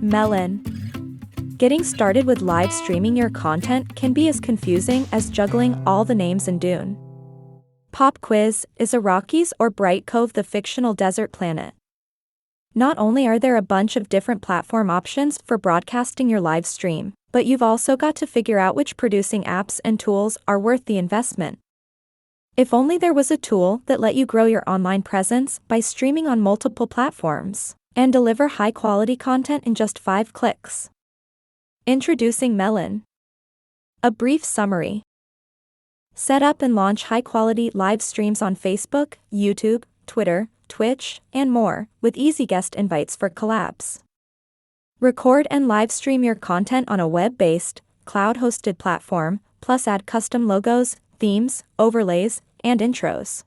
Melon. Getting started with live streaming your content can be as confusing as juggling all the names in Dune. Pop Quiz is a Rockies or Bright Cove, the fictional desert planet. Not only are there a bunch of different platform options for broadcasting your live stream, but you've also got to figure out which producing apps and tools are worth the investment. If only there was a tool that let you grow your online presence by streaming on multiple platforms and deliver high-quality content in just 5 clicks. Introducing Melon. A brief summary. Set up and launch high-quality live streams on Facebook, YouTube, Twitter, Twitch, and more, with easy guest invites for collabs. Record and live stream your content on a web-based, cloud-hosted platform, plus add custom logos, themes, overlays, and intros.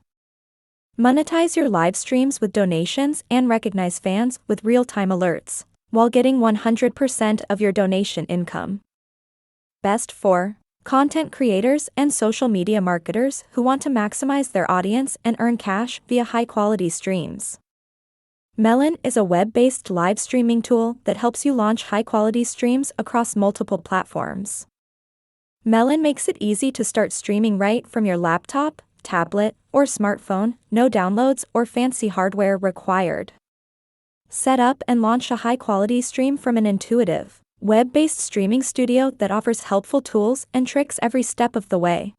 Monetize your live streams with donations and recognize fans with real-time alerts, while getting 100% of your donation income. Best for content creators and social media marketers who want to maximize their audience and earn cash via high-quality streams. Melon is a web-based live streaming tool that helps you launch high-quality streams across multiple platforms. Melon makes it easy to start streaming right from your laptop, tablet, or smartphone, no downloads or fancy hardware required. Set up and launch a high-quality stream from an intuitive, web-based streaming studio that offers helpful tools and tricks every step of the way.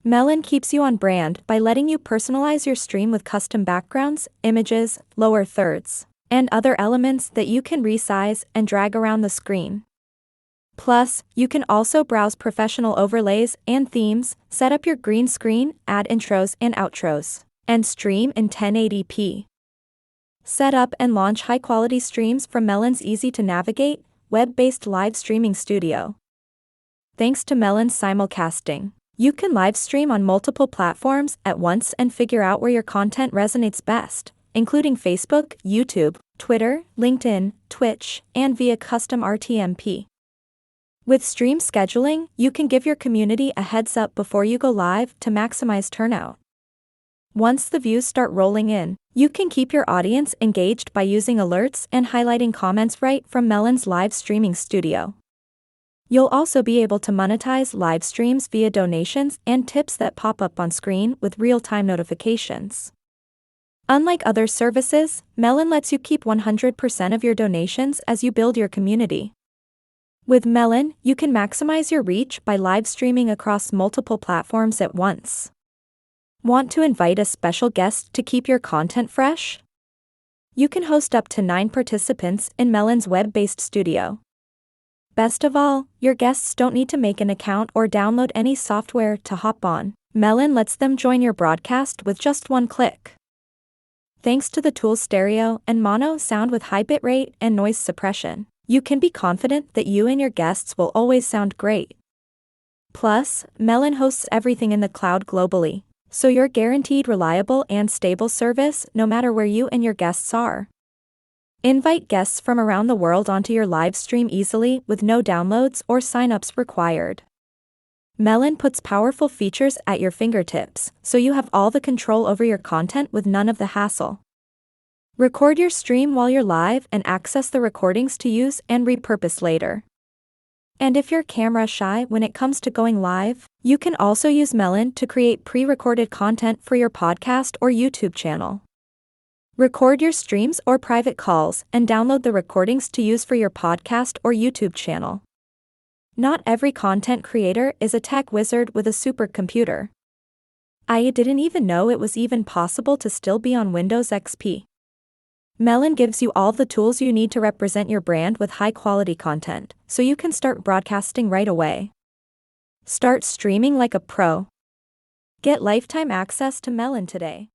Melon keeps you on brand by letting you personalize your stream with custom backgrounds, images, lower thirds, and other elements that you can resize and drag around the screen. Plus, you can also browse professional overlays and themes, set up your green screen, add intros and outros, and stream in 1080p. Set up and launch high-quality streams from Melon's easy-to-navigate, web-based live streaming studio. Thanks to Melon's simulcasting, you can live stream on multiple platforms at once and figure out where your content resonates best, including Facebook, YouTube, Twitter, LinkedIn, Twitch, and via custom RTMP. With stream scheduling, you can give your community a heads up before you go live to maximize turnout. Once the views start rolling in, you can keep your audience engaged by using alerts and highlighting comments right from Melon's live streaming studio. You'll also be able to monetize live streams via donations and tips that pop up on screen with real-time notifications. Unlike other services, Melon lets you keep 100% of your donations as you build your community. With Melon, you can maximize your reach by live streaming across multiple platforms at once. Want to invite a special guest to keep your content fresh? You can host up to 9 participants in Melon's web-based studio. Best of all, your guests don't need to make an account or download any software to hop on. Melon lets them join your broadcast with just one click. Thanks to the tool's stereo and mono sound with high bitrate and noise suppression, you can be confident that you and your guests will always sound great. Plus, Melon hosts everything in the cloud globally, so you're guaranteed reliable and stable service no matter where you and your guests are. Invite guests from around the world onto your live stream easily with no downloads or signups required. Melon puts powerful features at your fingertips, so you have all the control over your content with none of the hassle. Record your stream while you're live and access the recordings to use and repurpose later. And if you're camera shy when it comes to going live, you can also use Melon to create pre-recorded content for your podcast or YouTube channel. Record your streams or private calls and download the recordings to use for your podcast or YouTube channel. Not every content creator is a tech wizard with a supercomputer. I didn't even know it was even possible to still be on Windows XP. Melon gives you all the tools you need to represent your brand with high-quality content, so you can start broadcasting right away. Start streaming like a pro. Get lifetime access to Melon today.